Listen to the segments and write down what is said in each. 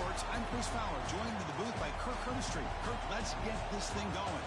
sports. I'm Chris Fowler, joined in the booth by Kirk Herbstreit. Kirk, let's get this thing going.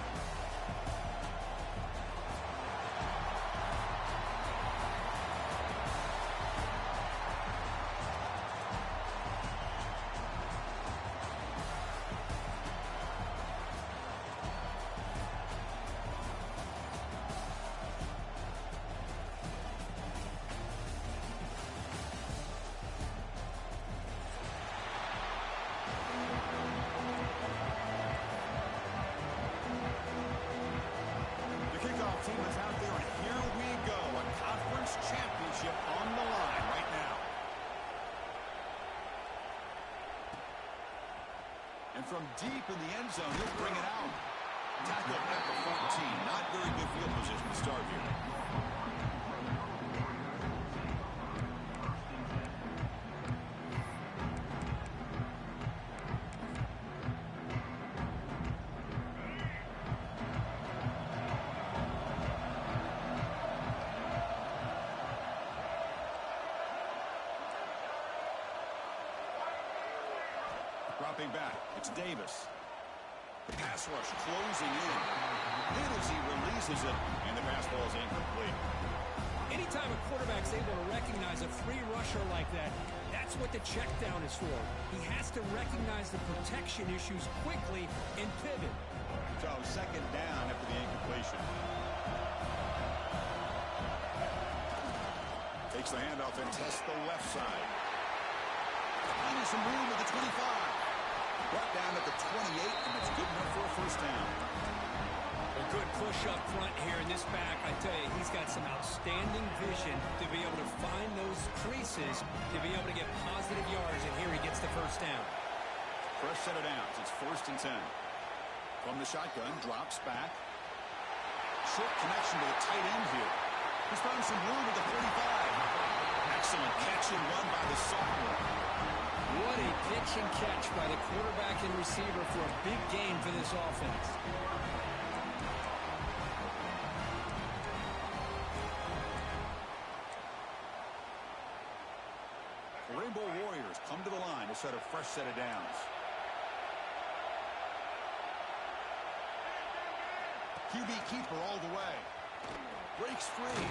Team is out there, and here we go. A conference championship on the line right now. And from deep in the end zone, he'll bring it out. Tackle at the 14. Not very good field position to start here. Dropping back, it's Davis. The pass rush closing in. Hit as he releases it, and the pass ball is incomplete. Anytime a quarterback's able to recognize a free rusher like that, that's what the check down is for. He has to recognize the protection issues quickly and pivot. So second down after the incompletion. Takes the handoff and tests the left side. Finding some room at the 25. Brought down at the 28, and it's good enough for a first down. A good push up front here in this back. I tell you, he's got some outstanding vision to be able to find those creases, to be able to get positive yards, and here he gets the first down. Fresh set of downs. It's 1st and 10. From the shotgun, drops back. Short connection to the tight end here. He's found some room at the 45. Excellent catch and run by the sophomore. What a pitch and catch by the quarterback and receiver for a big gain for this offense. The Rainbow Warriors come to the line to set a fresh set of downs. QB keeper all the way. Breaks free.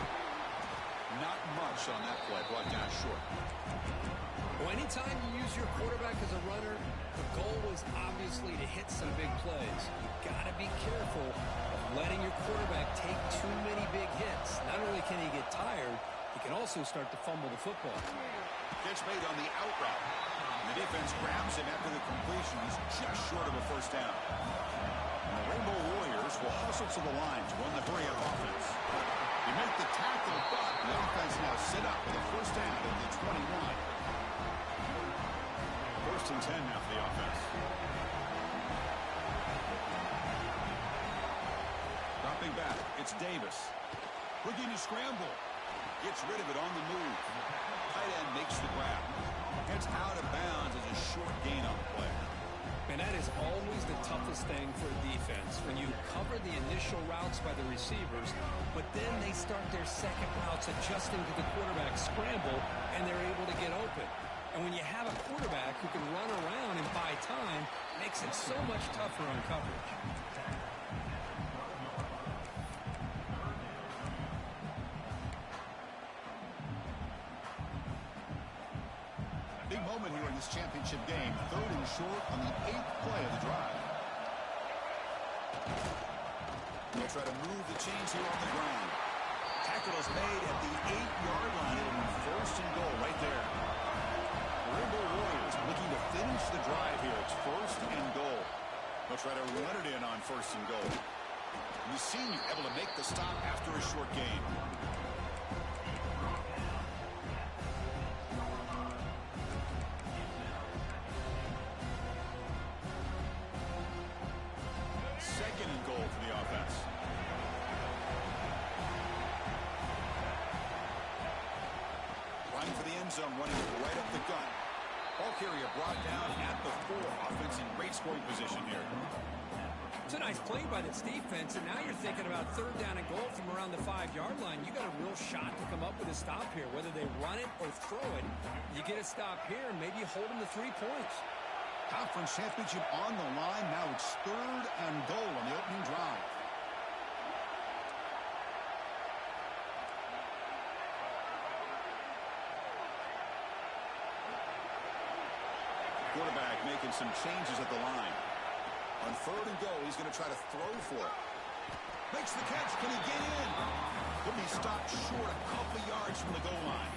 Not much on that play, brought down short. Well, anytime you use your quarterback as a runner, the goal is obviously to hit some big plays. You've got to be careful of letting your quarterback take too many big hits. Not only can he get tired, he can also start to fumble the football. Catch made on the out route. The defense grabs him after the completion. He's just short of a first down. And the Rainbow Warriors will hustle to the line to run the hurry-up offense. They make the tackle, but the offense now set up with a first down at the 21. 1st and 10 now for the offense. Dropping back, it's Davis. Looking to scramble. Gets rid of it on the move. Tight end makes the grab. Gets out of bounds as a short gain on the play. And that is always the toughest thing for a defense, when you cover the initial routes by the receivers, but then they start their second routes adjusting to the quarterback's scramble, and they're able to get open. And when you have a quarterback who can run around and buy time, it makes it so much tougher on coverage. Big moment here in this championship game. 3rd and short on the 8th play of the drive. They'll try to move the chains here on the ground. Tackle is made at the 8-yard line. It'll be 1st and goal right there. Rainbow Warriors looking to finish the drive here. It's 1st and goal. They'll try to run it in on 1st and goal. And the senior able to make the stop after a short gain. Second and goal for the offense. Running for the end zone, running right up the gut. Ball carrier brought down at the 4. Offense in great scoring position here. It's a nice play by this defense, and now you're thinking about 3rd down and goal from around the 5-yard line. You got a real shot to come up with a stop here. Whether they run it or throw it, you get a stop here, and maybe you hold them to 3 points. Conference championship on the line. Now it's 3rd and goal on the opening drive. Quarterback making some changes at the line. On 3rd and goal, he's going to try to throw for it. Makes the catch. Can he get in? He'll be stopped short a couple yards from the goal line.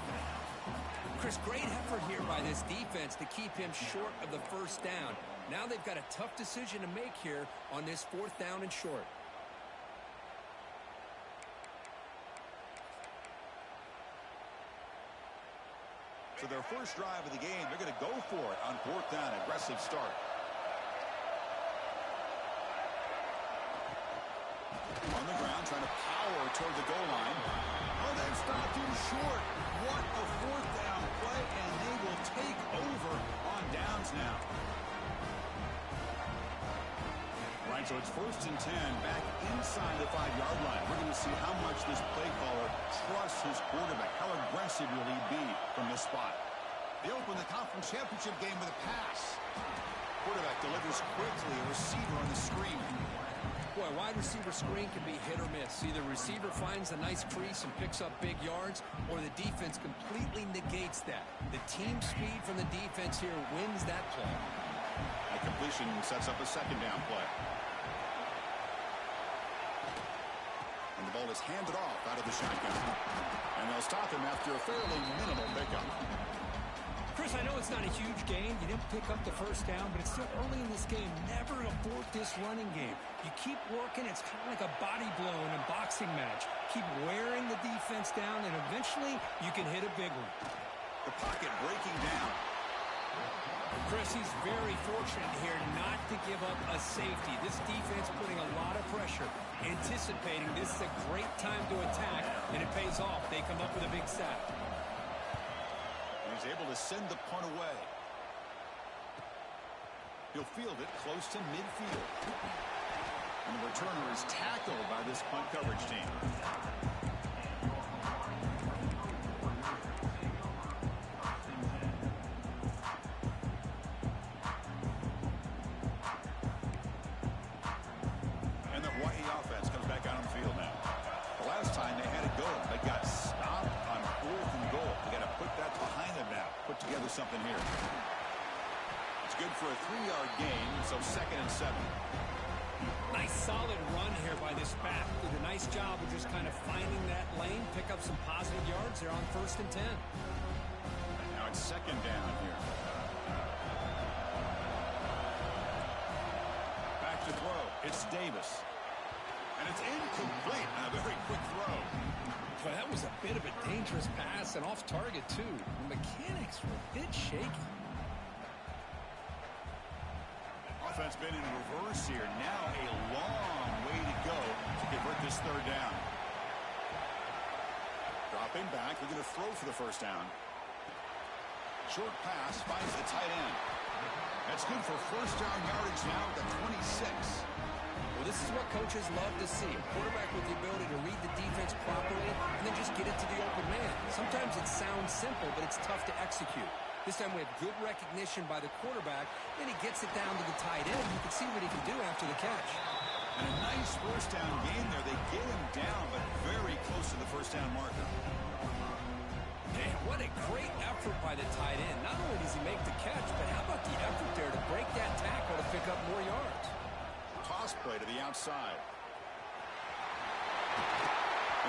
Chris, great effort here by this defense to keep him short of the first down. Now they've got a tough decision to make here on this 4th down and short. So their first drive of the game, they're going to go for it on 4th down. Aggressive start. On the ground, trying to power toward the goal line. Oh, they've stopped too short. What a 4th down play, and they will take over on downs now. Right, so it's 1st and 10, back inside the 5-yard line. We're going to see how much this play caller trusts his quarterback. How aggressive will he be from this spot? They open the conference championship game with a pass. Quarterback delivers quickly, a receiver on the screen. Boy, wide receiver screen can be hit or miss. Either receiver finds a nice crease and picks up big yards, or the defense completely negates that. The team speed from the defense here wins that play. That completion sets up a 2nd down play. And the ball is handed off out of the shotgun. And they'll stop him after a fairly minimal pickup. Chris, I know it's not a huge gain. You didn't pick up the first down, but it's still early in this game. Never abort this running game. You keep working. It's kind of like a body blow in a boxing match. Keep wearing the defense down, and eventually you can hit a big one. The pocket breaking down. Chris, he's very fortunate here not to give up a safety. This defense putting a lot of pressure, anticipating this is a great time to attack, and it pays off. They come up with a big sack. He's able to send the punt away. He'll field it close to midfield. And the returner is tackled by this punt coverage team. And the Hawaii offense comes back out on the field now. The last time they had it going, they got stopped on 4th and goal. They got to put that behind them now. Put together something here. It's good for a 3-yard gain, so 2nd and 7. Nice solid run here by this back. Did a nice job of just kind of finding that lane, pick up some positive yards there on 1st and 10. Now it's 2nd down here. Back to throw. It's Davis. And it's incomplete. A very quick throw. Well, that was a bit of a dangerous pass and off target, too. The mechanics were a bit shaky. Offense been in reverse here. Now a long way to go to convert this 3rd down. Dropping back. They're going to throw for the 1st down. Short pass finds the tight end. That's good for 1st down yardage now at the 26. Well, this is what coaches love to see. A quarterback with the ability to read the defense properly and then just get it to the open man. Sometimes it sounds simple, but it's tough to execute. This time we have good recognition by the quarterback, and he gets it down to the tight end. You can see what he can do after the catch. And a nice 1st down gain there. They get him down, but very close to the 1st down marker. Man, what a great effort by the tight end. Not only does he make the catch, but how about the effort there to break that tackle to pick up more yards? Toss play to the outside.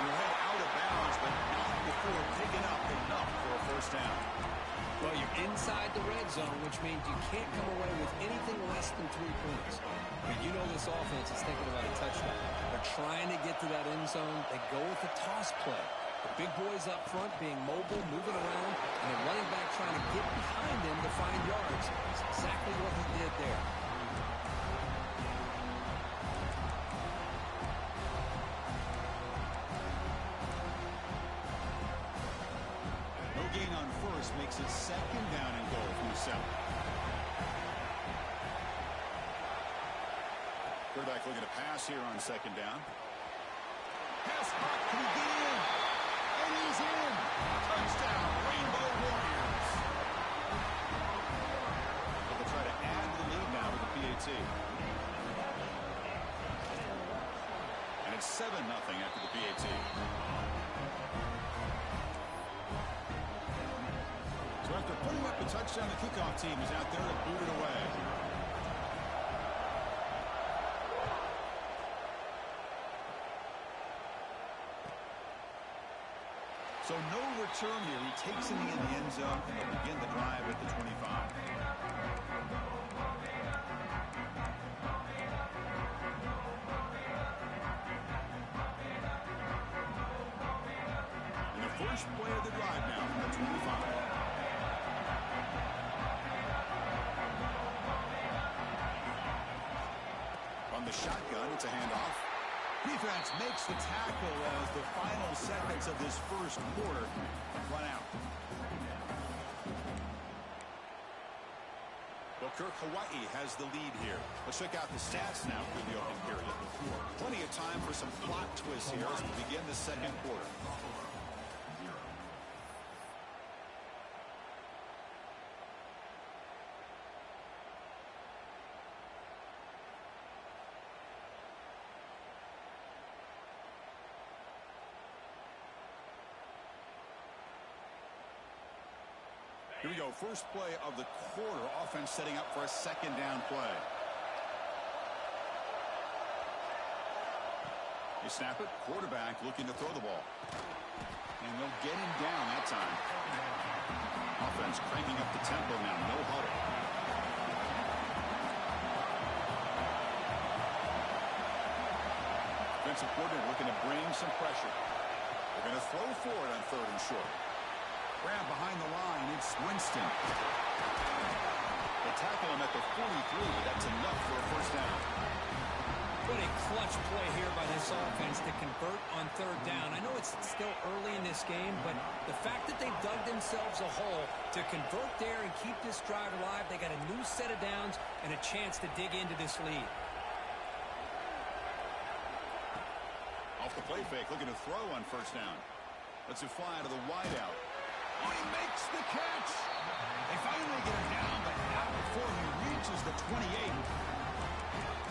And he'll head out of bounds, but not before picking up enough for a 1st down. Well, you're inside the red zone, which means you can't come away with anything less than 3 points. But you know this offense is thinking about a touchdown. They're trying to get to that end zone. They go with the toss play. The big boys up front being mobile, moving around, and the running back trying to get behind him to find yards. That's exactly what he did there. No gain on 1st makes it 2nd down and goal from the 7. Quarterback looking to pass here on 2nd down. Pass back, can he get in? And he's in! Touchdown, Rainbow Warriors! They'll try to add to the after the PAT. So after putting up a touchdown, the kickoff team is out there to boot it away. So no return here. He takes it in the end zone, and they'll begin the drive at the 25. And the first play of the drive now from the 25. On the shotgun, it's a handoff. Defense makes the tackle as the final seconds of this first quarter run out. Well, Kirk, Hawaii has the lead here. Let's check out the stats now through the opening period. Plenty of time for some plot twists here as we begin the second quarter. Here we go, first play of the quarter. Offense setting up for a second down play. They snap it, quarterback looking to throw the ball. And they'll get him down that time. Offense cranking up the tempo now, no huddle. Defensive coordinator looking to bring some pressure. They're going to throw for it on 3rd and short. Grab behind the line, it's Winston. They tackle him at the 43, that's enough for a first down. What a clutch play here by this offense to convert on 3rd down. I know it's still early in this game, but the fact that they've dug themselves a hole to convert there and keep this drive alive, they got a new set of downs and a chance to dig into this lead. Off the play fake, looking to throw on first down. Lets it fly to the wideout. Oh, he makes the catch. They finally get him down, but not before he reaches the 28.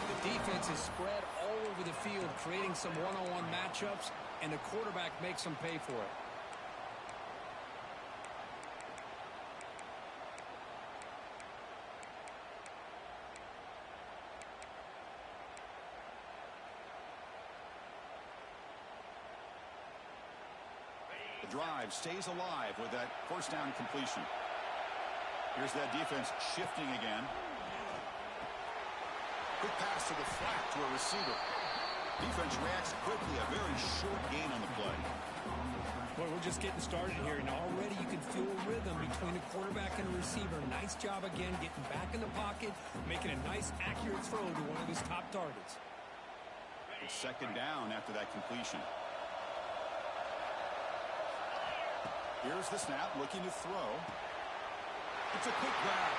The defense is spread all over the field, creating some one-on-one matchups, and the quarterback makes them pay for it. The drive stays alive with that first down completion. Here's that defense shifting again. Quick pass to the flat to a receiver. Defense reacts quickly. A very short gain on the play. Well, we're just getting started here, and already you can feel a rhythm between a quarterback and a receiver. Nice job again getting back in the pocket, making a nice, accurate throw to one of his top targets. It's second down after that completion. Here's the snap, looking to throw. It's a quick grab.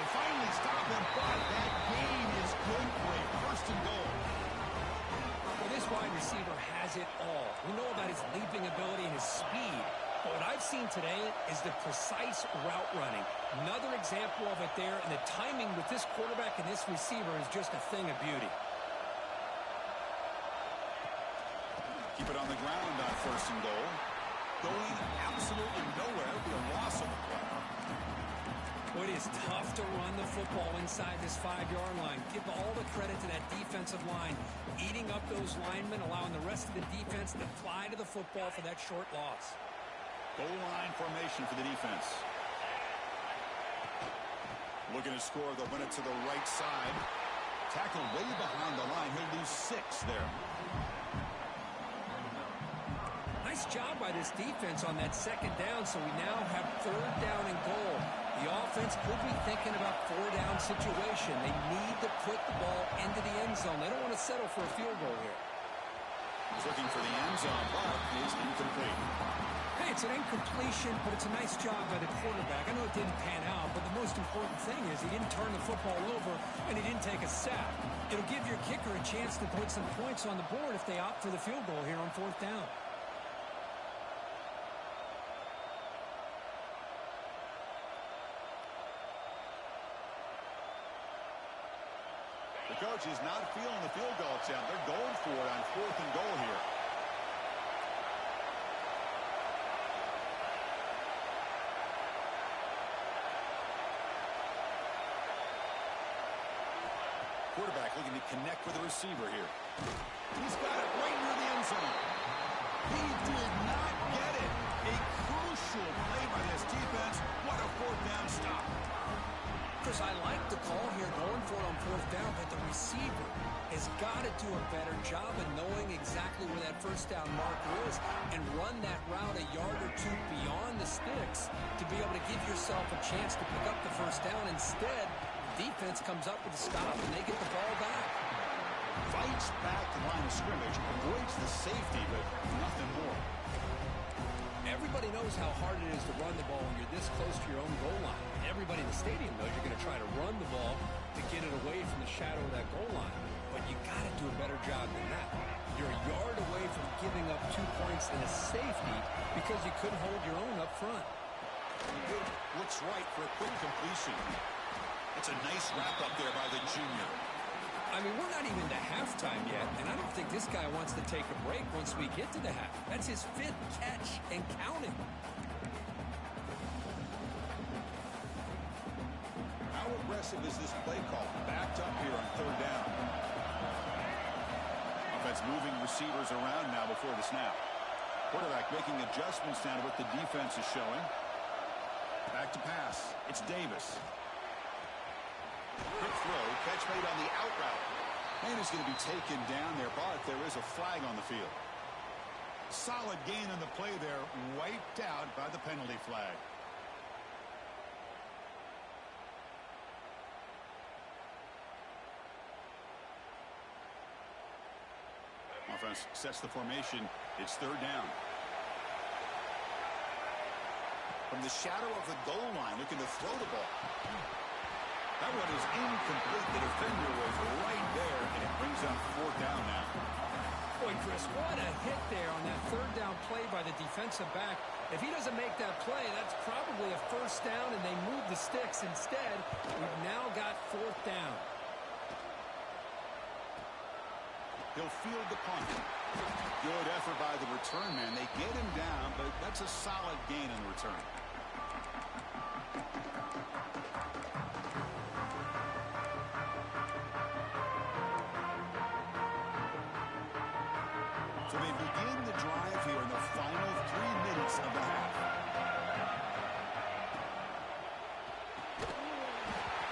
They finally stop him, but that gain is good for a first and goal. Well, this wide receiver has it all. We know about his leaping ability and his speed. But what I've seen today is the precise route running. Another example of it there, and the timing with this quarterback and this receiver is just a thing of beauty. Keep it on the ground on first and goal. Going absolutely nowhere. It'll be a loss of the play. Well, it is tough to run the football inside this 5-yard line. Give all the credit to that defensive line, eating up those linemen, allowing the rest of the defense to fly to the football for that short loss. Goal line formation for the defense. Looking to score, they'll win it to the right side. Tackle way behind the line. He'll lose 6 there. Nice job by this defense on that second down, so we now have 3rd down and goal. The offense could be thinking about 4-down situation. They need to put the ball into the end zone. They don't want to settle for a field goal here. He's looking for the end zone, but it's incomplete. Hey, it's an incompletion, but it's a nice job by the quarterback. I know it didn't pan out, but the most important thing is he didn't turn the football over and he didn't take a sack. It'll give your kicker a chance to put some points on the board if they opt for the field goal here on 4th down. The coach is not feeling the field goal attempt. They're going for it on 4th and goal here. Quarterback looking to connect with the receiver here. He's got it right near the end zone. He did not get it. A crucial play by this defense. What a 4th down stop. Chris, I like the call here going for it on 4th down, but the receiver has got to do a better job of knowing exactly where that 1st down marker is and run that route a yard or two beyond the sticks to be able to give yourself a chance to pick up the 1st down. Instead, defense comes up with a stop and they get the ball back. Fights back the line of scrimmage, avoids the safety, but nothing more. Everybody knows how hard it is to run the ball when you're this close to your own goal line. And everybody in the stadium knows you're going to try to run the ball to get it away from the shadow of that goal line. But you got to do a better job than that. You're a yard away from giving up 2 points and a safety because you couldn't hold your own up front. Looks right for a quick completion. That's a nice wrap up there by the junior. I mean, we're not even to halftime yet, and I don't think this guy wants to take a break once we get to the half. That's his 5th catch and counting. How aggressive is this play call? Backed up here on 3rd down. Offense moving receivers around now before the snap. Quarterback making adjustments down to what the defense is showing. Back to pass. It's Davis. Quick throw, catch made on the out route. And is going to be taken down there, but there is a flag on the field. Solid gain on the play there, wiped out by the penalty flag. Offense sets the formation. It's 3rd down. From the shadow of the goal line, looking to throw the ball. That one is incomplete. The defender was right there, and it brings up 4th down now. Boy, Chris, what a hit there on that 3rd down play by the defensive back. If he doesn't make that play, that's probably a 1st down, and they move the sticks. Instead, we've now got 4th down. He'll field the punt. Good effort by the return man. They get him down, but that's a solid gain in the return. So they begin the drive here in the final 3 minutes of the half.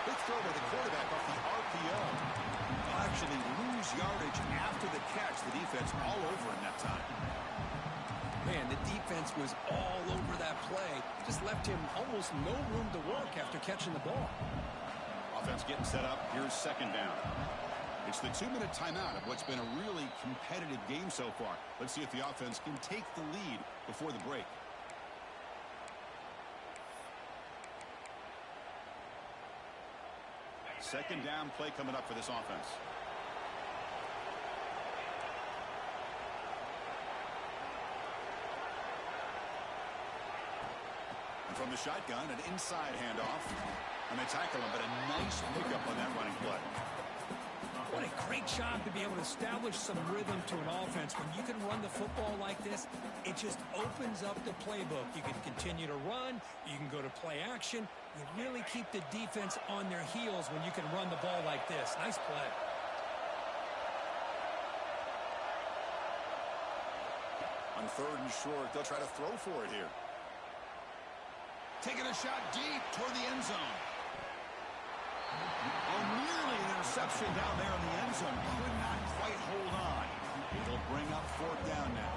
Big throw by the quarterback off the RPO. They'll actually lose yardage after the catch. The defense all over in that time. Man, the defense was all over that play. Just left him almost no room to work after catching the ball. Offense getting set up. Here's 2nd down. It's the 2-minute timeout of what's been a really competitive game so far. Let's see if the offense can take the lead before the break. Second down play coming up for this offense. And from the shotgun, an inside handoff. And they tackle him, but a nice pickup on that running play. What a great job to be able to establish some rhythm to an offense. When you can run the football like this, it just opens up the playbook. You can continue to run. You can go to play action. You really keep the defense on their heels when you can run the ball like this. Nice play. On 3rd and short, they'll try to throw for it here. Taking a shot deep toward the end zone. Oh, nearly an interception down there in the end zone. Could not quite hold on. It'll bring up 4th down now.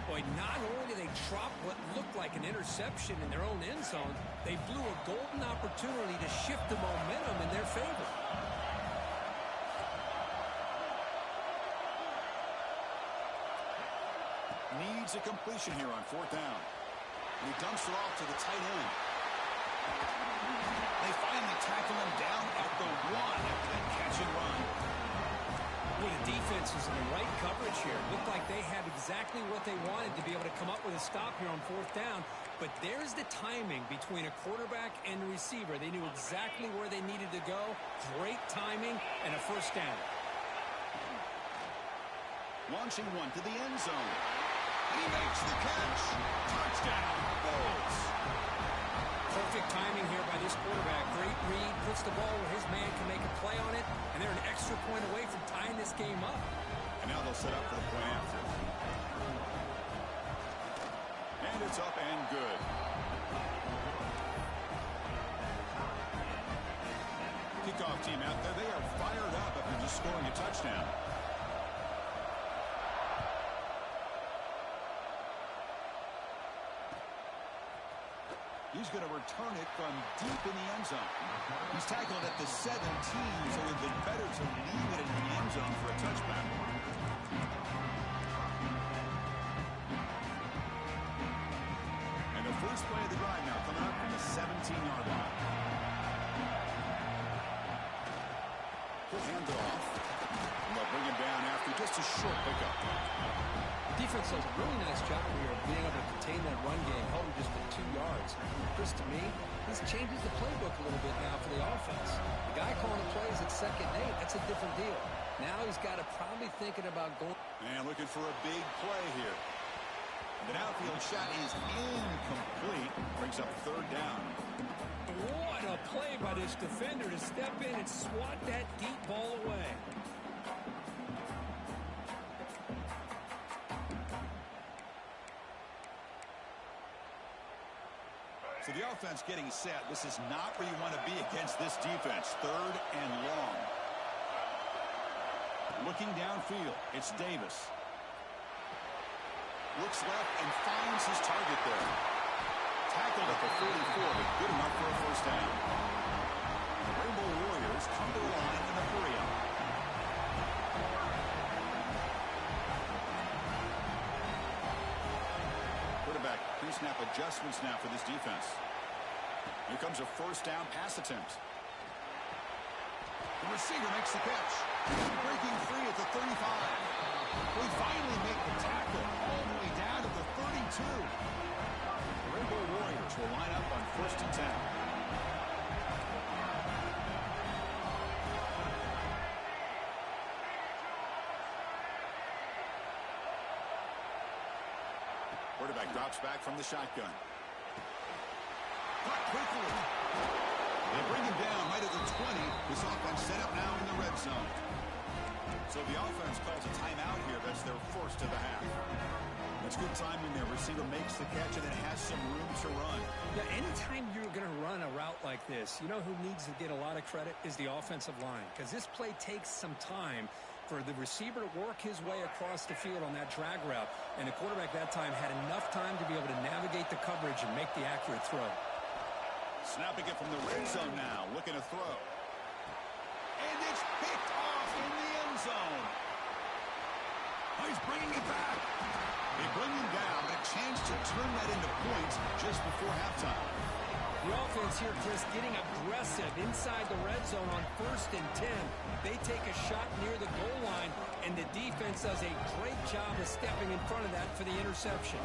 Boy, not only did they drop what looked like an interception in their own end zone, they blew a golden opportunity to shift the momentum in their favor. Needs a completion here on 4th down. And he dumps it off to the tight end. They finally tackle him down at the 1 after that catch and run. Well, the defense was in the right coverage here. Looked like they had exactly what they wanted to be able to come up with a stop here on 4th down. But there's the timing between a quarterback and the receiver. They knew exactly where they needed to go. Great timing and a 1st down. Launching one to the end zone. He makes the catch. Touchdown, Bulls. Perfect timing here by this quarterback. Great read, puts the ball where his man can make a play on it, and they're an extra point away from tying this game up. And now they'll set up for the point after. And it's up and good. Kickoff team out there. They are fired up after just scoring a touchdown. He's going to return it from deep in the end zone. He's tackled at the 17, so it would have been better to leave it in the end zone for a touchback. And the first play of the drive now coming up from the 17-yard line. He'll hand it off. And they'll bring him down after just a short pickup. Defense does a really nice job here of being able to contain that run game, holding just the 2 yards. Chris, to me, this changes the playbook a little bit now for the offense. The guy calling the plays at 2nd and 8, that's a different deal. Now he's got to probably thinking about going. And looking for a big play here. The outfield shot is incomplete. Brings up 3rd down. What a play by this defender to step in and swat that deep ball away. So the offense getting set. This is not where you want to be against this defense. 3rd and long. Looking downfield, it's Davis. Looks left and finds his target there. Tackled at the 44, but good enough for a 1st down. The Rainbow Warriors come to the line in a hurry-up. Quarterback pre-snap adjustments now for this defense. Here comes a 1st down pass attempt. The receiver makes the catch. Breaking free at the 35. We finally make the tackle all the way down to the 32. The Rainbow Warriors will line up on 1st and 10. Quarterback drops back from the shotgun. Caught quickly. They bring him down right at the 20. This offense set up now in the red zone. So the offense calls a timeout here. That's their 1st of the half. That's good timing there. Receiver makes the catch and then has some room to run. Yeah, anytime you're going to run a route like this, you know who needs to get a lot of credit is the offensive line. Because this play takes some time for the receiver to work his way across the field on that drag route. And the quarterback that time had enough time to be able to navigate the coverage and make the accurate throw. Snapping it from the red zone now, looking to throw. And it's picked off in the end zone. Oh, he's bringing it back. They bring him down, a chance to turn that into points just before halftime. The offense here, Chris, getting aggressive inside the red zone on 1st and 10. They take a shot near the goal line, and the defense does a great job of stepping in front of that for the interception.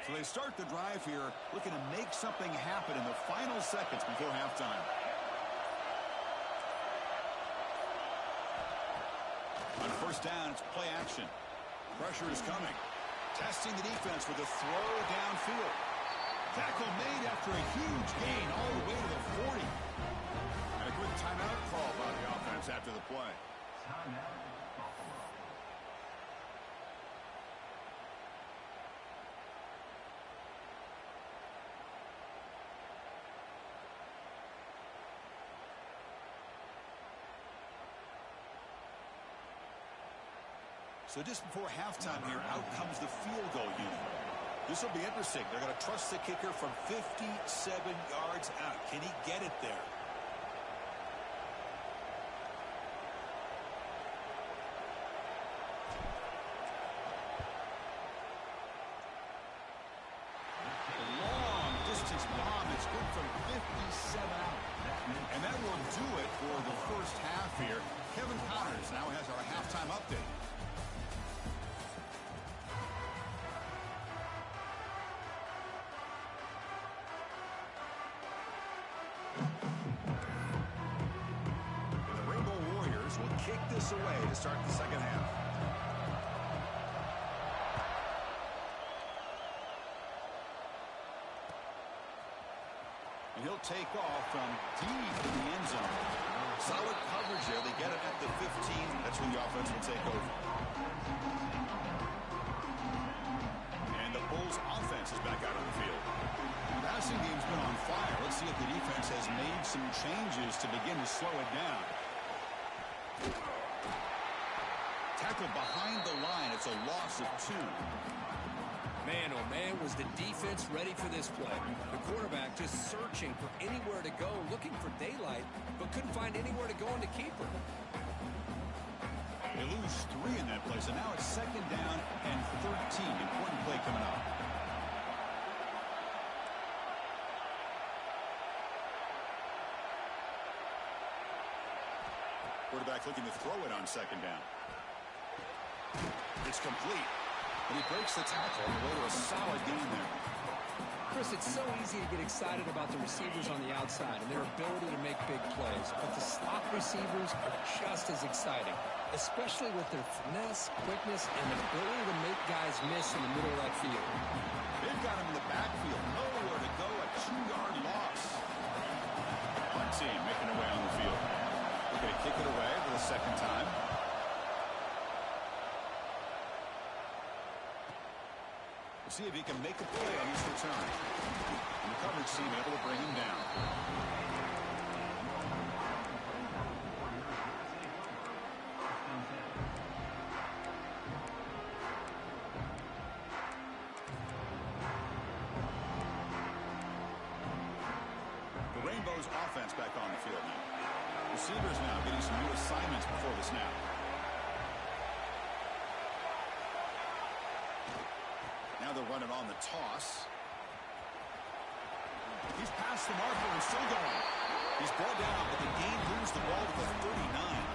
So they start the drive here, looking to make something happen in the final seconds before halftime. On 1st down, it's play action. Pressure is coming. Testing the defense with a throw downfield. Tackle made after a huge gain all the way to the 40. And a quick timeout call by the offense after the play. Timeout. So just before halftime here, out comes the field goal unit. This will be interesting. They're going to trust the kicker from 57 yards out. Can he get it there? Long Rainbows will kick this away to start the second half. And he'll take off from deep in the end zone. Solid coverage there. They get it at the 15. That's when the offense will take over. And the Bulls offense is back out on the field. The passing game's been on fire. Let's see if the defense has made some changes to begin to slow it down. Tackle behind the line. It's a loss of 2. Man, oh man, was the defense ready for this play. The quarterback just searching for anywhere to go, looking for daylight, but couldn't find anywhere to go in the keeper. They lose 3 in that play, so now it's second down and 13. Important play coming up. Quarterback looking to throw it on second down. It's complete. And he breaks the tackle on the way to a solid gain there. Chris, it's so easy to get excited about the receivers on the outside and their ability to make big plays. But the slot receivers are just as exciting, especially with their finesse, quickness, and the ability to make guys miss in the middle of that field. They've got him in the backfield. Nowhere to go. A 2-yard loss. One team making their way on the field. They're going to kick it away for the second time. We'll see if he can make a play on this return. And the coverage team able to bring him down. The Rainbows offense back on the field now. Receivers now getting some new assignments before the snap. Now they're running on the toss. He's past the marker and still going. He's brought down, but the game moves the ball to the 39.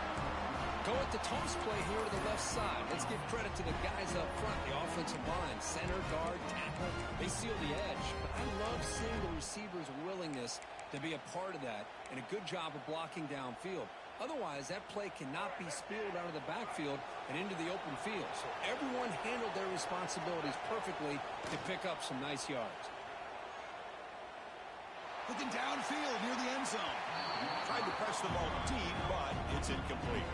Go at the toss play here to the left side. Let's give credit to the guys up front, the offensive line, center, guard, tackle. They seal the edge. But I love seeing the receiver's willingness to be a part of that and a good job of blocking downfield. Otherwise, that play cannot be spilled out of the backfield and into the open field. So everyone handled their responsibilities perfectly to pick up some nice yards. Looking downfield near the end zone. Tried to press the ball deep, but it's incomplete.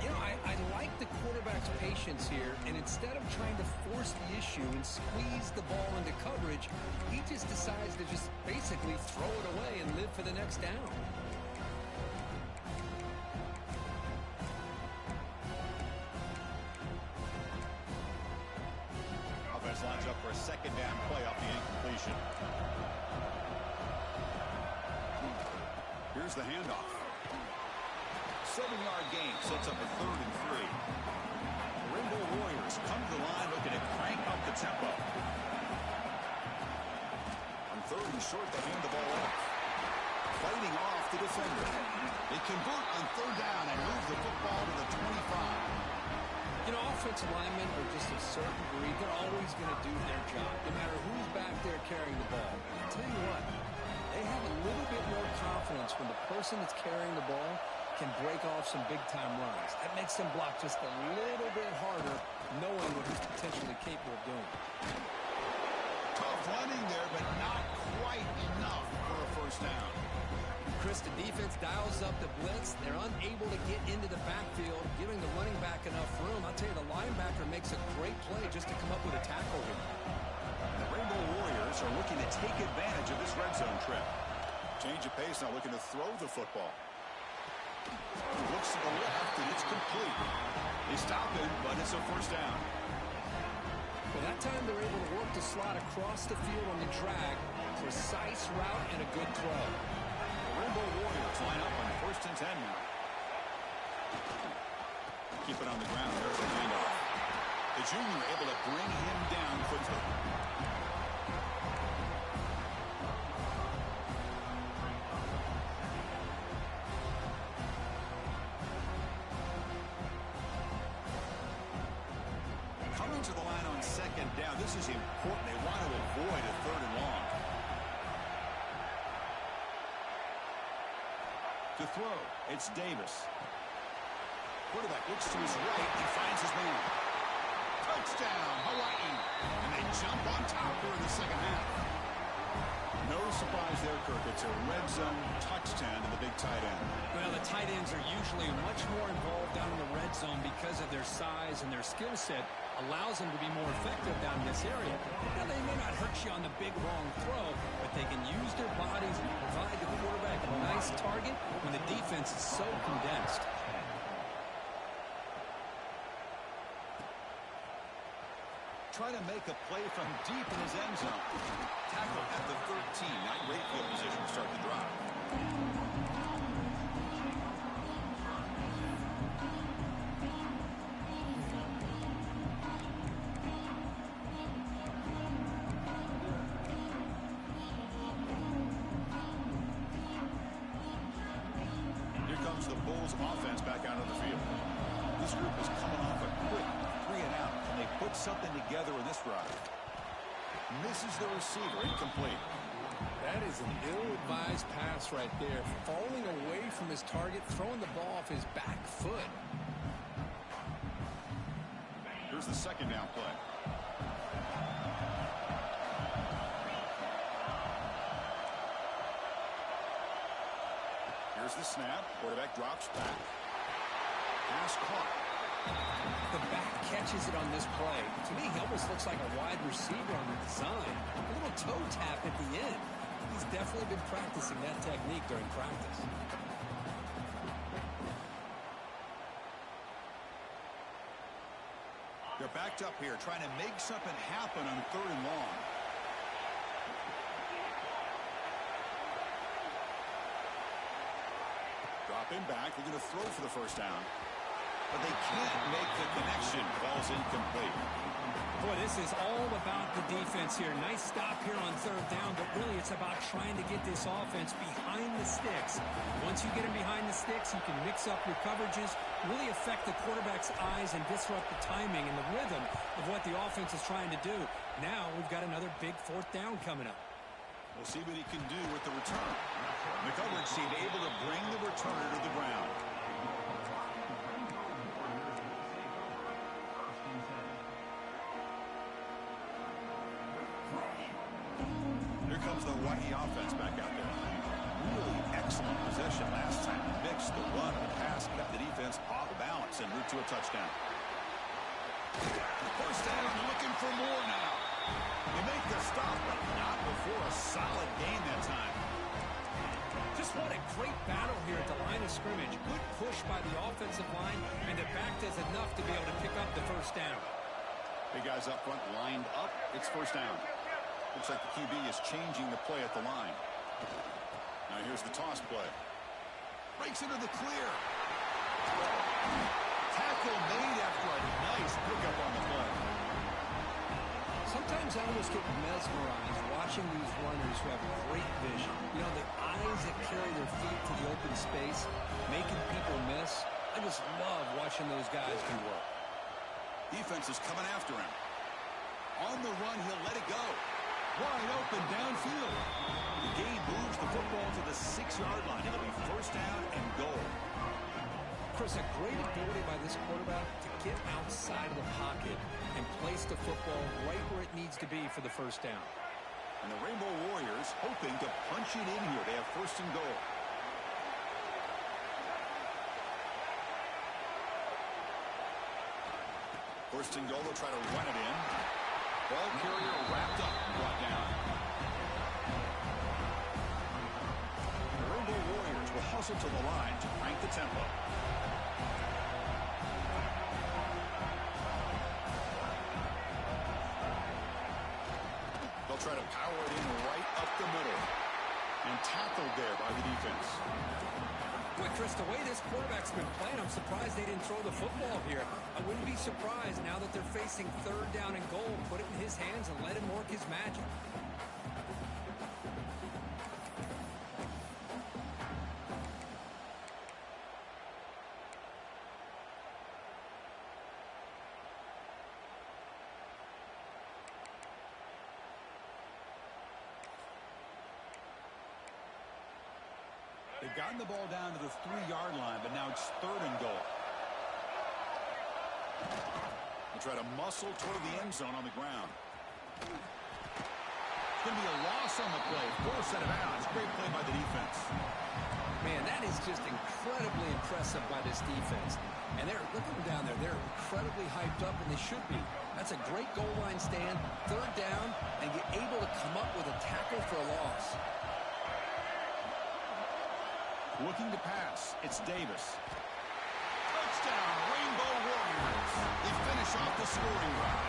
You know, I like the quarterback's patience here, and instead of trying to force the issue and squeeze the ball into coverage, he just decides to just basically throw it away and live for the next down. Offense lines up for a second down play off the incompletion. Here's the handoff. 7-yard gain sets up a 3rd and 3. The Rainbow Warriors come to the line looking to crank up the tempo. On 3rd and short, they hand the ball off. Fighting off the defender. They convert on 3rd down and move the football to the 25. You know, offensive linemen are just a certain breed. They're always going to do their job, no matter who's back there carrying the ball. I'll tell you what, they have a little bit more confidence when the person that's carrying the ball can break off some big-time runs. That makes them block just a little bit harder, knowing what he's potentially capable of doing. Tough running there, but not quite enough for a first down. Chris, the defense dials up the blitz. They're unable to get into the backfield, giving the running back enough room. I'll tell you, the linebacker makes a great play just to come up with a tackle here. And the Rainbow Warriors are looking to take advantage of this red zone trip. Change of pace now, looking to throw the football. Looks to the left, and it's complete. They stop him, but it's a first down. Well, that time they're able to work the slot across the field on the drag. Precise route and a good throw. Rainbow Warriors line up on 1st and 10 now. Keep it on the ground. There's the handoff. The junior able to bring him down quickly. Coming to the line on 2nd down. This is important. They want to avoid a 3rd and long. To throw, it's Davis. Quarterback looks to his right and finds his man. Touchdown, Hawaii. And they jump on top here in the second half. No surprise there, Kirk. It's a red zone touchdown to the big tight end. Well, the tight ends are usually much more involved down in the red zone because of their size and their skill set allows them to be more effective down in this area. Now, they may not hurt you on the big, long throw, but they can use their bodies and provide the quarterback a nice target when the defense is so condensed. Trying to make a play from deep in his end zone. Tackle at the 13. Not great field position to start the drive. Here comes the Bulls offense back out of the field. This group is coming off a quick 3 and out. They put something together in this drive. Misses the receiver, incomplete. That is an ill-advised pass right there. Falling away from his target, throwing the ball off his back foot. Here's the second down play. Here's the snap. Quarterback drops back. Pass caught. The back catches it on this play. To me, he almost looks like a wide receiver on the design. A little toe tap at the end. He's definitely been practicing that technique during practice. They're backed up here, trying to make something happen on 3rd and long. Dropping back, they're going to throw for the first down. But they can't make the connection. Ball's incomplete. Boy, this is all about the defense here. Nice stop here on 3rd down, but really it's about trying to get this offense behind the sticks. Once you get them behind the sticks, you can mix up your coverages, really affect the quarterback's eyes and disrupt the timing and the rhythm of what the offense is trying to do. Now we've got another big 4th down coming up. We'll see what he can do with the return. McCovern seemed able to bring the returner to the ground. Here comes the Hawaii offense back out there. Really excellent possession last time. Mixed the run and the pass, kept the defense off balance and route to a touchdown. First down, looking for more now. They make the stop, but not before a solid gain that time. Just what a great battle here at the line of scrimmage. Good push by the offensive line, and the back does enough to be able to pick up the first down. Big guys up front lined up. It's first down. Looks like the QB is changing the play at the line. Now here's the toss play. Breaks into the clear. Tackle made after a nice pickup on the play. Sometimes I almost get mesmerized watching these runners who have great vision. You know, the eyes that carry their feet to the open space, making people miss. I just love watching those guys do work. Defense is coming after him. On the run, he'll let it go. Wide open downfield. The game moves the football to the 6-yard line. It'll be first down and goal. Chris, a great ability by this quarterback to get outside of the pocket and place the football right where it needs to be for the first down. And the Rainbow Warriors hoping to punch it in here. They have first and goal. First and goal, they'll try to run it in. Ball carrier wrapped up and brought down. The Rainbow Warriors will hustle to the line to crank the tempo. They'll try to power it in right up the middle. And tackled there by the defense. Boy, Chris, the way this quarterback's been playing, I'm surprised they didn't throw the football here. I wouldn't be surprised now that they're facing 3rd down and goal. Put it in his hands and let him work his magic. They've gotten the ball down to the 3-yard line, but now it's 3rd and goal. They try to muscle toward the end zone on the ground. It's going to be a loss on the play. Forced out of bounds. Great play by the defense. Man, that is just incredibly impressive by this defense. And they're looking down there. They're incredibly hyped up, and they should be. That's a great goal line stand, third down, and get able to come up with a tackle for a loss. Looking to pass. It's Davis. Touchdown, Rainbow Warriors. They finish off the scoring drive.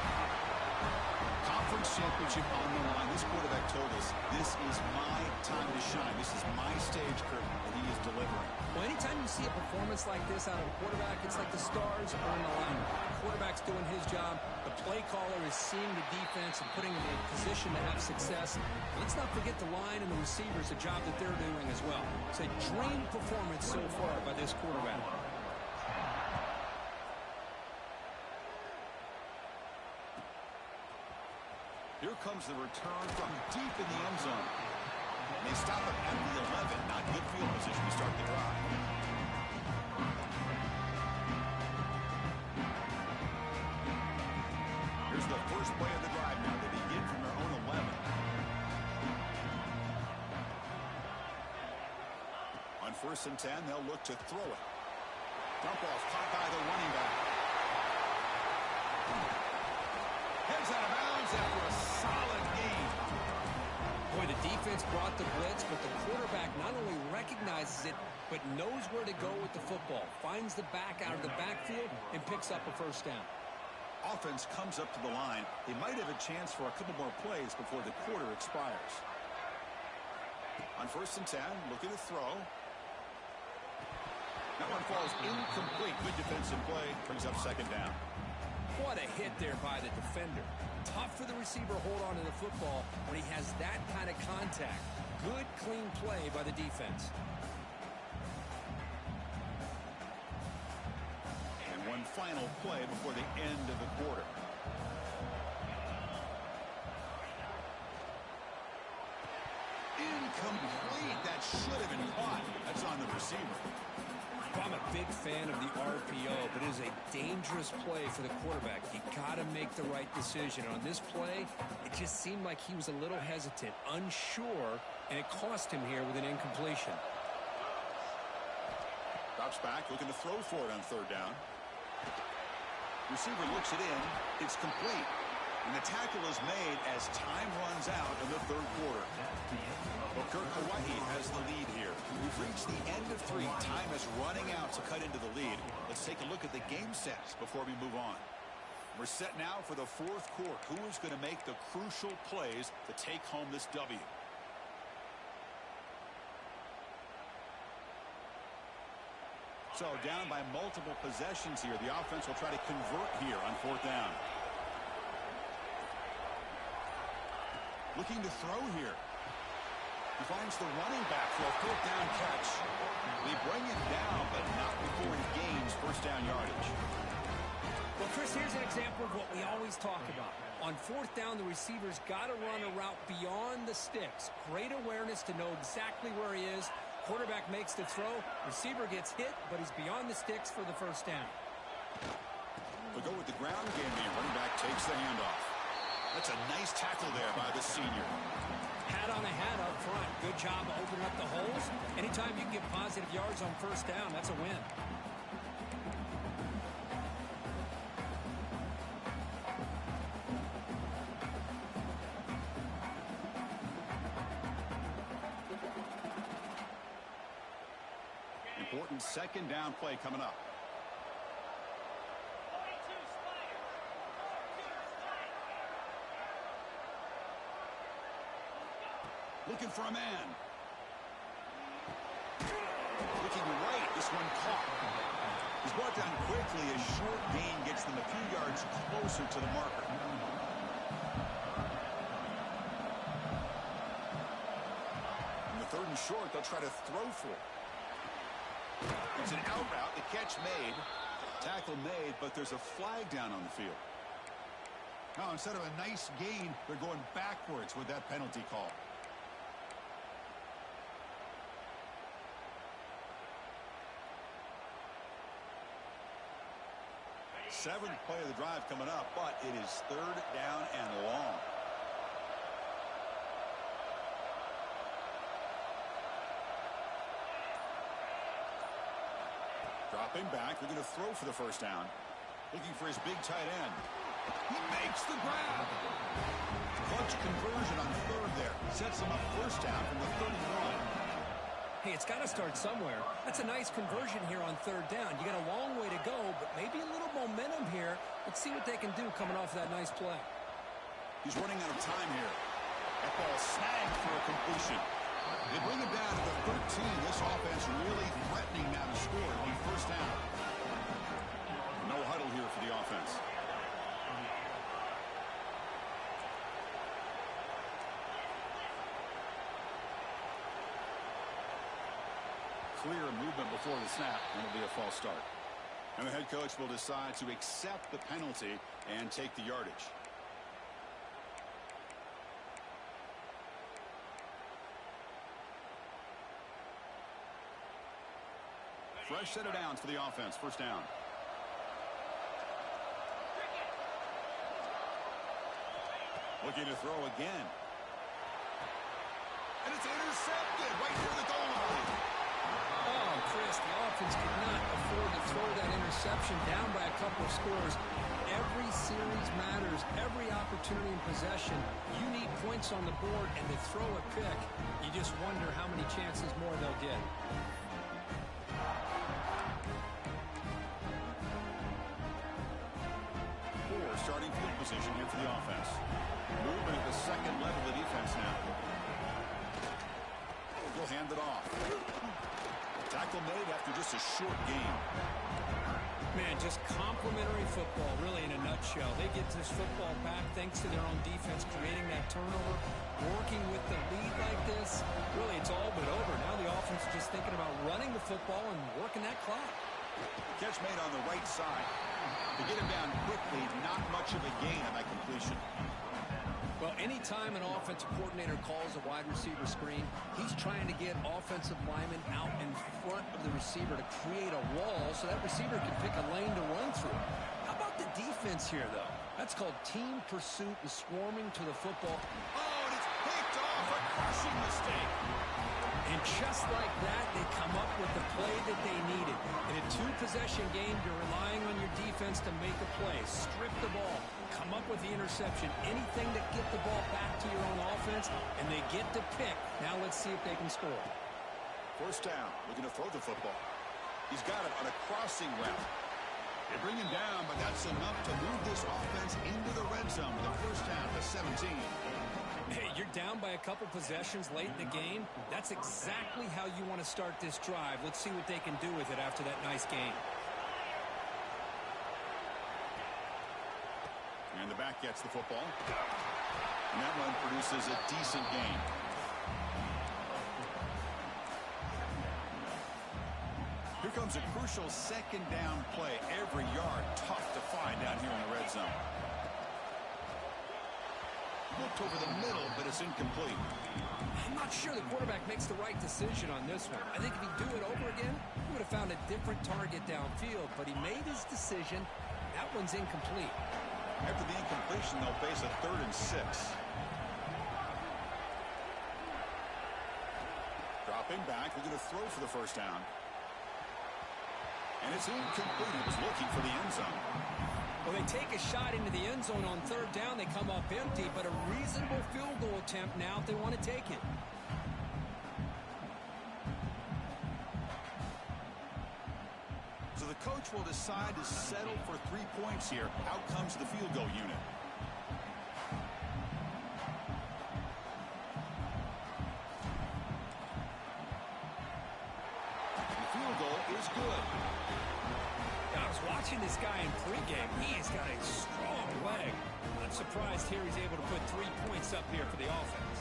Conference championship on the line. This quarterback told us, this is my time to shine. This is my stage curtain, and he is delivering. Well, anytime you see a performance like this out of a quarterback, it's like the stars are in alignment. The quarterback's doing his job. The play caller is seeing the defense and putting them in a position to have success. Let's not forget the line and the receivers, the job that they're doing as well. It's a dream performance so far by this quarterback. Here comes the return from deep in the end zone. And they stop him at the 11. Not good field position to start the drive. Here's the first play of the drive now. They begin from their own 11. On 1st and 10, they'll look to throw it. Dump off caught by the running back. Heads out of bounds after a solid game. Boy, the defense brought the blitz, but the quarterback not only recognizes it, but knows where to go with the football. Finds the back out of the backfield and picks up a first down. Offense comes up to the line. They might have a chance for a couple more plays before the quarter expires. On 1st and 10, looking to throw. That one falls incomplete. Good defensive play. Brings up 2nd down. What a hit there by the defender. Tough for the receiver to hold on to the football when he has that kind of contact. Good, clean play by the defense. And one final play before the end of the quarter. Incomplete. That should have been caught. That's on the receiver. I'm a big fan of the RPO, but it is a dangerous play for the quarterback. You got to make the right decision. On this play, it just seemed like he was a little hesitant, unsure, and it cost him here with an incompletion. Drops back, looking to throw for it on 3rd down. Receiver looks it in. It's complete. And the tackle is made as time runs out in the 3rd quarter. Booker, Hawaii has the lead here. We've reached the end of 3. Time is running out to cut into the lead. Let's take a look at the game sets before we move on. We're set now for the 4th quarter. Who is going to make the crucial plays to take home this W? So down by multiple possessions here. The offense will try to convert here on 4th down. Looking to throw here. He finds the running back for a 4th down catch. They bring him down, but not before he gains 1st down yardage. Well, Chris, here's an example of what we always talk about. On 4th down, the receiver's got to run a route beyond the sticks. Great awareness to know exactly where he is. Quarterback makes the throw. Receiver gets hit, but he's beyond the sticks for the 1st down. We'll go with the ground game here. Running back takes the handoff. That's a nice tackle there by the senior. Hat on a hat up front. Good job of opening up the holes. Anytime you can get positive yards on 1st down, that's a win. Important 2nd down play coming up. Looking for a man. Looking right. This one caught. He's brought down quickly. A short gain gets them a few yards closer to the marker. In the 3rd and short, they'll try to throw for it. It's an out route. The catch made. Tackle made, but there's a flag down on the field. Now, instead of a nice gain, they're going backwards with that penalty call. Seventh play of the drive coming up, but it is third down and long. Dropping back, they're going to throw for the first down. Looking for his big tight end. He makes the grab. Clutch conversion on third there. Sets him up first down from the 31. Hey, it's got to start somewhere. That's a nice conversion here on third down. You got a long way to go, but maybe a little momentum here. Let's see what they can do coming off that nice play. He's running out of time here. That ball snagged for a completion. They bring him down to the 13. This offense really threatening now to score on first down. No huddle here for the offense. Clear movement before the snap, and it'll be a false start. And the head coach will decide to accept the penalty and take the yardage. Fresh set of downs for the offense. First down. Looking to throw again. And it's intercepted right through the goal line. Oh, Chris, the offense could not afford to throw that interception down by a couple of scores. Every series matters. Every opportunity in possession. You need points on the board, and to throw a pick, you just wonder how many chances more they'll get. Starting field position here for the offense. Movement at the second level of defense now. He'll hand it off. Tackle made after just a short game. Man, just complimentary football, really, in a nutshell. They get this football back thanks to their own defense, creating that turnover, working with the lead like this. Really, it's all but over. Now the offense is just thinking about running the football and working that clock. Catch made on the right side. To get him down quickly, not much of a gain on that completion. Well, anytime an offensive coordinator calls a wide receiver screen, he's trying to get offensive linemen out in front of the receiver to create a wall so that receiver can pick a lane to run through. How about the defense here, though? That's called team pursuit and swarming to the football. Oh, and it's picked off. A crushing mistake. And just like that, they come up with the play that they needed. In a two-possession game, you're relying on your defense to make a play. Strip the ball. Come up with the interception. Anything to get the ball back to your own offense, and they get to pick. Now let's see if they can score. First down. Looking to throw the football. He's got it on a crossing route. They bring him down, but that's enough to move this offense into the red zone with a first down to 17. Hey, you're down by a couple possessions late in the game. That's exactly how you want to start this drive. Let's see what they can do with it after that nice game. And the back gets the football. And that one produces a decent gain. Here comes a crucial second down play. Every yard tough to find down here in the red zone. Looked over the middle, but it's incomplete. I'm not sure the quarterback makes the right decision on this one. I think if he'd do it over again, he would have found a different target downfield, but he made his decision. That one's incomplete. After the incompletion, they'll face a 3rd and 6. Dropping back, we're going to throw for the first down. And it's incomplete. He was looking for the end zone. Well, they take a shot into the end zone on third down. They come up empty, but a reasonable field goal attempt now if they want to take it. So the coach will decide to settle for 3 points here. Out comes the field goal unit. The field goal is good. I was watching this guy in pregame. He has got a strong leg. I'm surprised here he's able to put 3 points up here for the offense.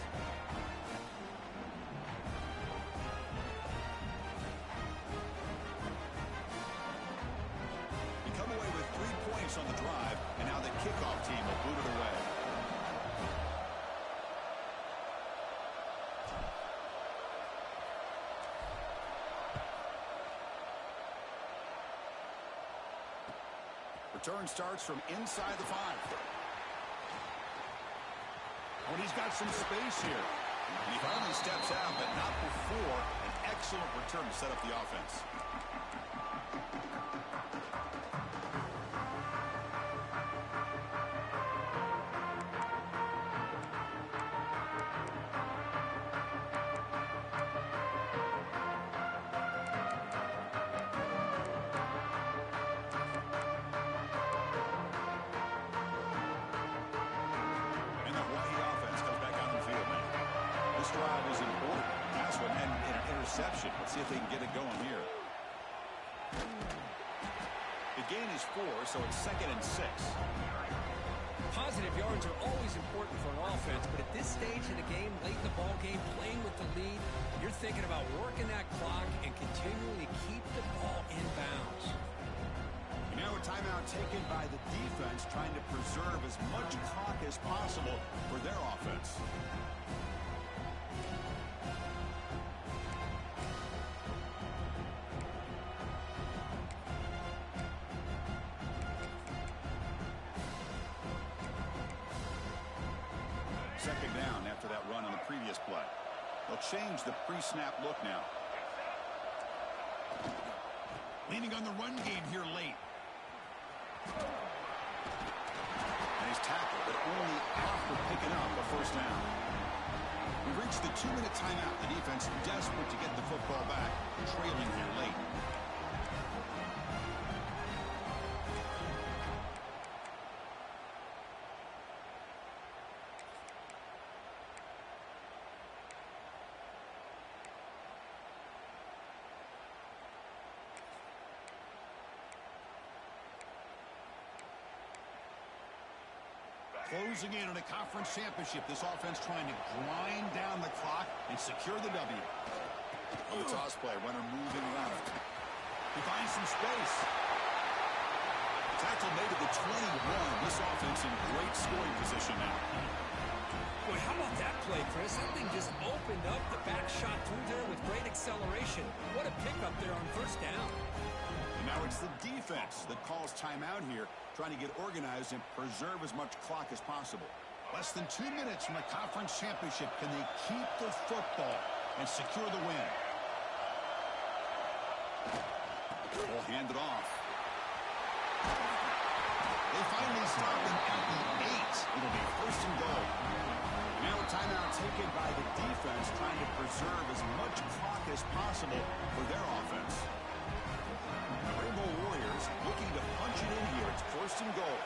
They come away with 3 points on the drive, and now the kickoff team will boot it away. Return starts from inside the 5. Oh, and he's got some space here. And he finally steps out, but not before an excellent return to set up the offense. Drive is important. Pass one and an interception. Let's see if they can get it going here. The gain is 4, so it's 2nd and 6. Positive yards are always important for an offense, but at this stage of the game, late in the ball game, playing with the lead, you're thinking about working that clock and continuing to keep the ball in bounds. Now a timeout taken by the defense, trying to preserve as much clock as possible for their offense. Second down after that run on the previous play. They'll change the pre-snap look now. Leaning on the run game here late. And he's tackled, but only after picking up a first down. We reached the 2-minute timeout. The defense desperate to get the football back, trailing here late. Closing in on a conference championship, this offense trying to grind down the clock and secure the W. On the toss play, runner moving left. He finds some space. Tackle made at the 21. This offense in great scoring position now. Boy, how about that play, Chris? That thing just opened up. The back shot through there with great acceleration. What a pickup there on first down. And now it's the defense that calls timeout here, trying to get organized and preserve as much clock as possible. Less than 2 minutes from the conference championship. Can they keep the football and secure the win? We'll hand it off. They finally stop him at the 8. It'll be 1st and goal. Now a timeout taken by the defense, trying to preserve as much clock as possible for their offense. Rainbow Warriors looking to punch it in here. It's 1st and goal.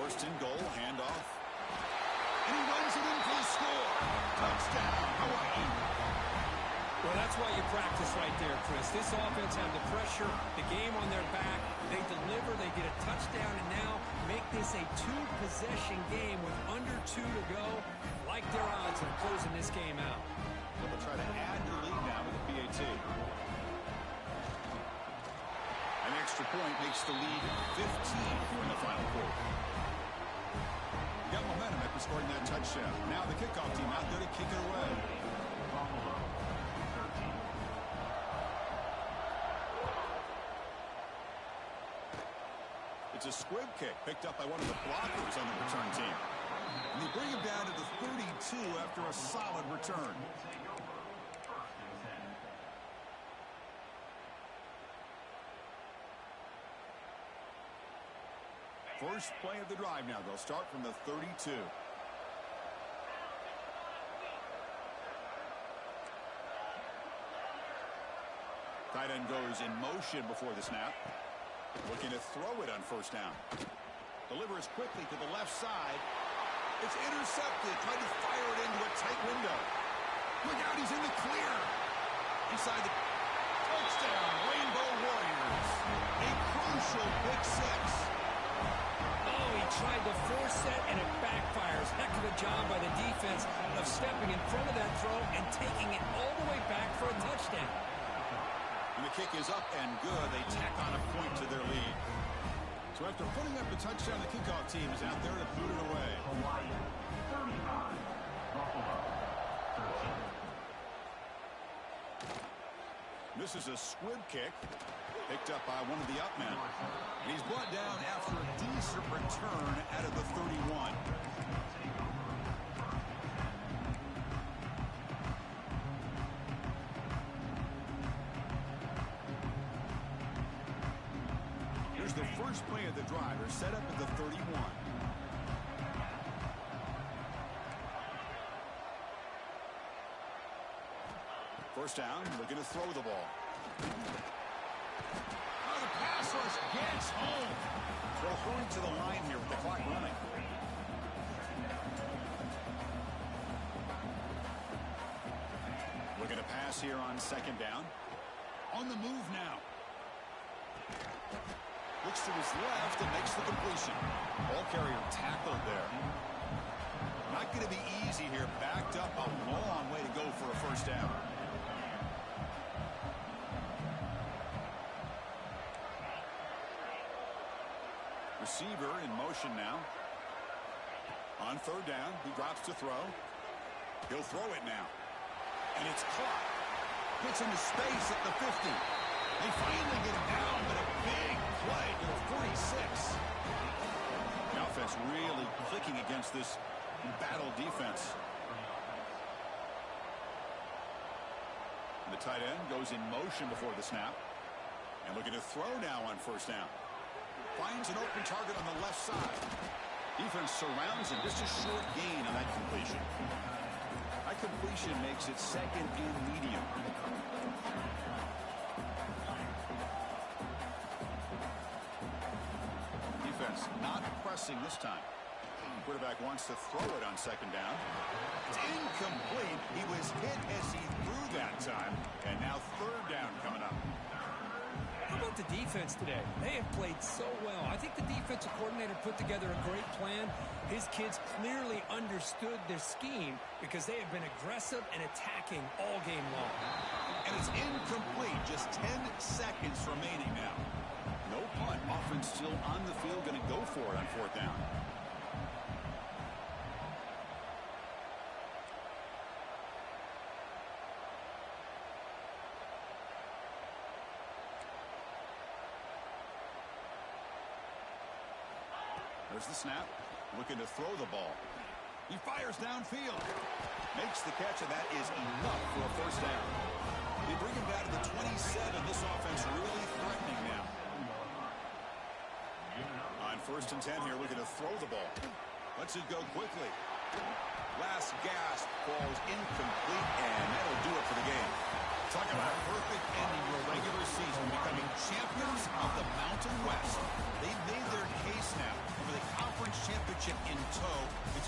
1st and goal, handoff. And he runs it in for the score. Touchdown, Hawaii. Well, that's why you practice right there, Chris. This offense had the pressure, the game on their back. They deliver, they get a touchdown, and now make this a 2-possession game with under 2 to go. Like their odds of closing this game out. They'll try to add to the lead now with the PAT. An extra point makes the lead 15 here in the final quarter. You got momentum after scoring that touchdown. Now the kickoff team out there to kick it away. It's a squib kick picked up by one of the blockers on the return team. And they bring him down to the 32 after a solid return. First play of the drive now. They'll start from the 32. Tight end goes in motion before the snap. Looking to throw it on first down. Delivers quickly to the left side. It's intercepted. Trying to fire it into a tight window. Look out, he's in the clear. Inside the touchdown, Rainbow Warriors. A crucial pick 6. Oh, he tried to force that, and it backfires. Heck of a job by the defense of stepping in front of that throw and taking it all the way back for a touchdown. And the kick is up and good. They tack on a point to their lead. So after putting up the touchdown, the kickoff team is out there to boot it away. Hawaii, 35, Buffalo, 13. This is a squib kick. Picked up by one of the up men. And he's brought down after a decent return out of the 31. Here's the first play of the drive. They're set up at the 31. First down, looking to throw the ball. Oh, the pass rush gets home. They'll hurry to the line here with the clock running. Looking to pass here on second down. On the move now. Looks to his left and makes the completion. Ball carrier tackled there. Not going to be easy here. Backed up a long way to go for a first down. Receiver in motion now. On third down, he drops to throw. He'll throw it now. And it's caught. Gets into space at the 50. They finally get him down, but a big play to the 46. The offense really clicking against this battle defense. And the tight end goes in motion before the snap. And looking to throw now on first down. Finds an open target on the left side. Defense surrounds him. Just a short gain on that completion. That completion makes it second and medium. Defense not pressing this time. Quarterback wants to throw it on second down. It's incomplete. He was hit as he threw that time. And now third down coming up. How about the defense today? They have played so well. I think the defensive coordinator put together a great plan. His kids clearly understood their scheme because they have been aggressive and attacking all game long. And it's incomplete. Just 10 seconds remaining now. No punt. Offense still on the field, going to go for it on fourth down. There's the snap. Looking to throw the ball. He fires downfield. Makes the catch, and that is enough for a first down. They bring him down to the 27. This offense really threatening now. On first and 10 here, looking to throw the ball. Lets it go quickly. Last gasp falls incomplete, and that'll do it for the game. Talk about a perfect ending to a regular season, becoming champions of the Mountain West. They've made their case now for the conference championship in tow. It's